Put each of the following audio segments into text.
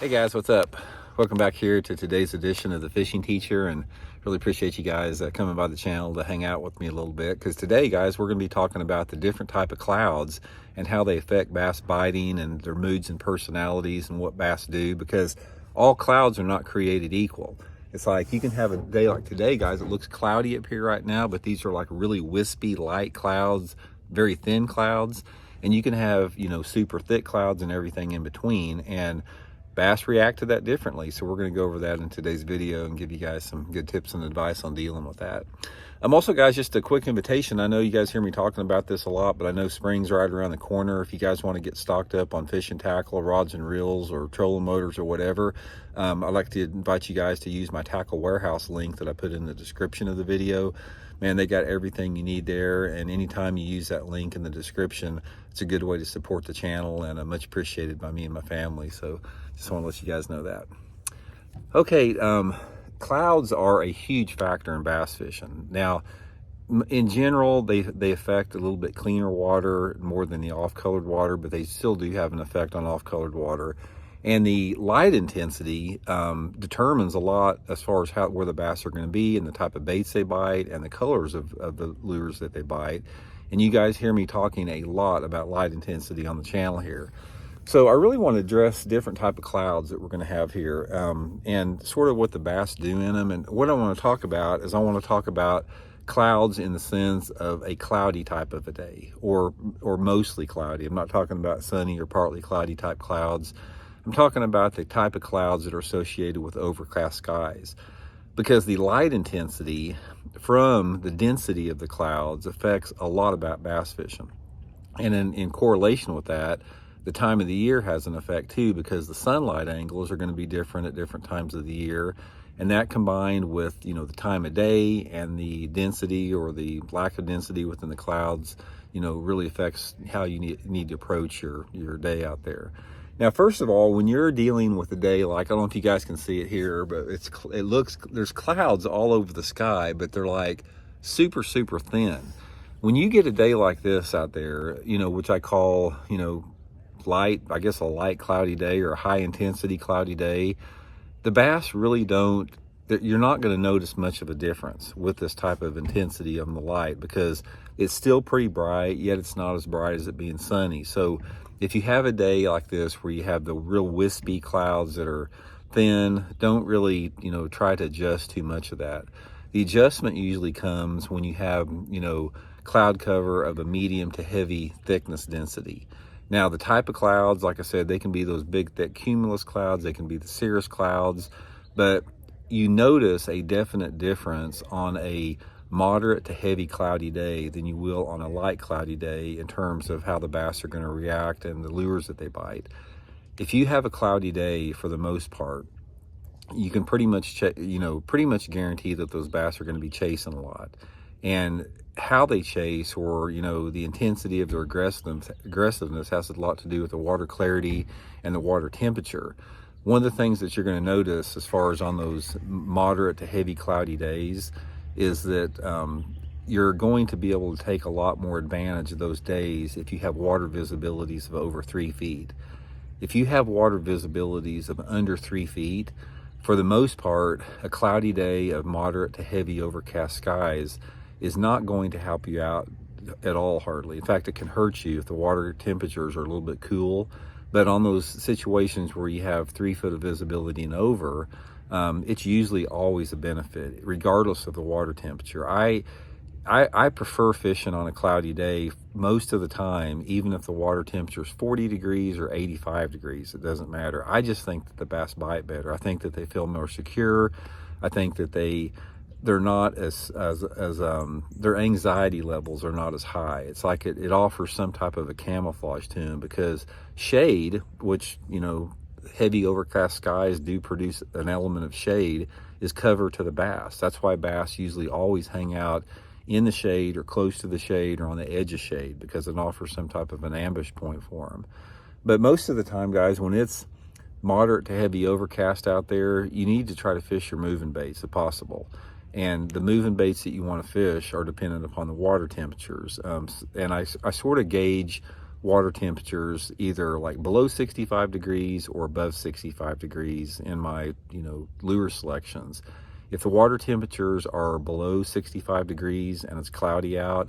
Hey guys, what's up? Welcome back here to today's edition of the Fishing Teacher, and really appreciate you guys coming by the channel to hang out with me a little bit, because today, guys, we're going to be talking about the different type of clouds and how they affect bass biting and their moods and personalities and what bass do, because all clouds are not created equal. It's like you can have a day like today, guys. It looks cloudy up here right now, but these are like really wispy light clouds, very thin clouds, and you can have, super thick clouds and everything in between, and bass react to that differently. So we're going to go over that in today's video and give you guys some good tips and advice on dealing with that. Also, guys, just a quick invitation. I know you guys hear me talking about this a lot, but I know spring's right around the corner. If you guys want to get stocked up on fishing tackle, rods and reels, or trolling motors or whatever, I'd like to invite you guys to use my tackle warehouse link that I put in the description of the video. Man, they got everything you need there, and anytime you use that link in the description, it's a good way to support the channel, and much appreciated by me and my family. So just want to let you guys know that. Okay, clouds are a huge factor in bass fishing. Now, in general, they affect a little bit cleaner water more than the off-colored water, but they still do have an effect on off-colored water. And the light intensity determines a lot as far as where the bass are going to be and the type of baits they bite and the colors of the lures that they bite. And you guys hear me talking a lot about light intensity on the channel here. So I really want to address different type of clouds that we're going to have here, and sort of what the bass do in them. And what I want to talk about is I want to talk about clouds in the sense of a cloudy type of a day, or mostly cloudy. I'm not talking about sunny or partly cloudy type clouds. I'm talking about the type of clouds that are associated with overcast skies, because the light intensity from the density of the clouds affects a lot about bass fishing. And in correlation with that, the time of the year has an effect too, because the sunlight angles are going to be different at different times of the year. And that combined with, the time of day and the density or the lack of density within the clouds, really affects how you need to approach your day out there. Now, first of all, when you're dealing with a day like, I don't know if you guys can see it here, but there's clouds all over the sky, but they're like super, super thin. When you get a day like this out there, which I call, light, I guess a light cloudy day or a high intensity cloudy day, the bass really you're not going to notice much of a difference with this type of intensity on the light, because it's still pretty bright, yet it's not as bright as it being sunny. So if you have a day like this where you have the real wispy clouds that are thin, don't really, try to adjust too much of that. The adjustment usually comes when you have, cloud cover of a medium to heavy thickness density. Now, the type of clouds, like I said, they can be those big, thick cumulus clouds. They can be the cirrus clouds, but you notice a definite difference on a moderate to heavy cloudy day than you will on a light cloudy day in terms of how the bass are going to react and the lures that they bite. If you have a cloudy day, for the most part, you can pretty much guarantee that those bass are going to be chasing a lot. And how they chase, or the intensity of their aggressiveness has a lot to do with the water clarity and the water temperature. One of the things that you're going to notice as far as on those moderate to heavy cloudy days is that you're going to be able to take a lot more advantage of those days if you have water visibilities of over 3 feet. If you have water visibilities of under 3 feet, for the most part, a cloudy day of moderate to heavy overcast skies is not going to help you out at all, hardly. In fact, it can hurt you if the water temperatures are a little bit cool. But on those situations where you have 3 foot of visibility and over, it's usually always a benefit, regardless of the water temperature. I prefer fishing on a cloudy day most of the time, even if the water temperature is 40 degrees or 85 degrees. It doesn't matter. I just think that the bass bite better. I think that they feel more secure. I think that they're not as their anxiety levels are not as high. It's like it offers some type of a camouflage to them, because shade, which heavy overcast skies do produce an element of shade, is cover to the bass. That's why bass usually always hang out in the shade or close to the shade or on the edge of shade, because it offers some type of an ambush point for them. But most of the time, guys, when it's moderate to heavy overcast out there, you need to try to fish your moving baits if possible. And the moving baits that you want to fish are dependent upon the water temperatures. And I sort of gauge water temperatures either like below 65 degrees or above 65 degrees in my, lure selections. If the water temperatures are below 65 degrees and it's cloudy out,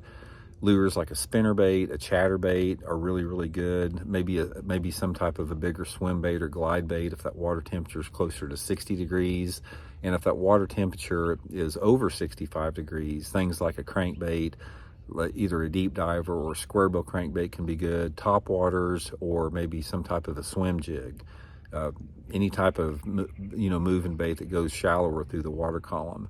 lures like a spinnerbait, a chatterbait are really, really good. Maybe some type of a bigger swim bait or glide bait if that water temperature is closer to 60 degrees. And if that water temperature is over 65 degrees, things like a crankbait, like either a deep diver or a square bill crankbait can be good. Top waters, or maybe some type of a swim jig. Any type of moving bait that goes shallower through the water column.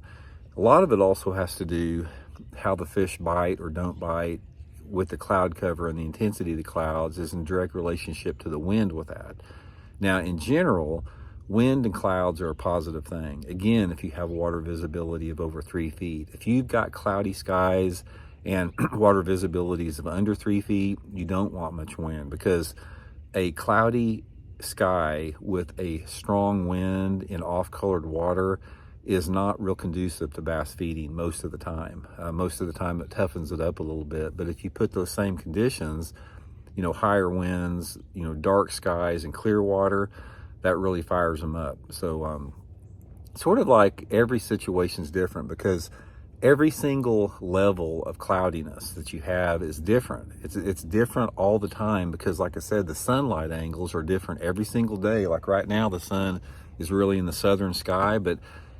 A lot of it also has to do how the fish bite or don't bite with the cloud cover, and the intensity of the clouds is in direct relationship to the wind with that. Now, in general, wind and clouds are a positive thing. Again, if you have water visibility of over 3 feet. If you've got cloudy skies and water visibilities of under 3 feet, you don't want much wind, because a cloudy sky with a strong wind in off-colored water is not real conducive to bass feeding most of the time. Most of the time it toughens it up a little bit. But if you put those same conditions, higher winds, dark skies and clear water, that really fires them up. So sort of like every situation is different, because every single level of cloudiness that you have is different. It's different all the time, because like I said, the sunlight angles are different every single day. Like right now, the sun is really in the southern sky, but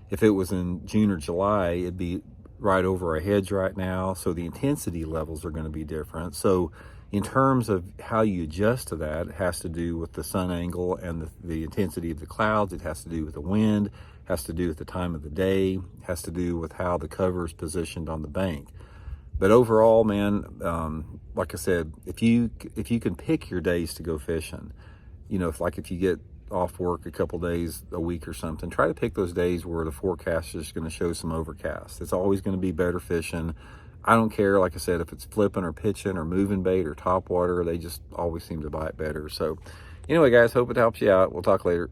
if it was in June or July, it'd be right over a hedge right now. So the intensity levels are going to be different. So in terms of how you adjust to that, it has to do with the sun angle and the intensity of the clouds. It has to do with the wind, has to do with the time of the day, has to do with how the cover is positioned on the bank. But overall, man, like I said, if you can pick your days to go fishing, if you get off work a couple days a week or something, try to pick those days where the forecast is going to show some overcast. It's always going to be better fishing. I don't care, like I said, if it's flipping or pitching or moving bait or top water, they just always seem to bite better. So anyway, guys, hope it helps you out. We'll talk later.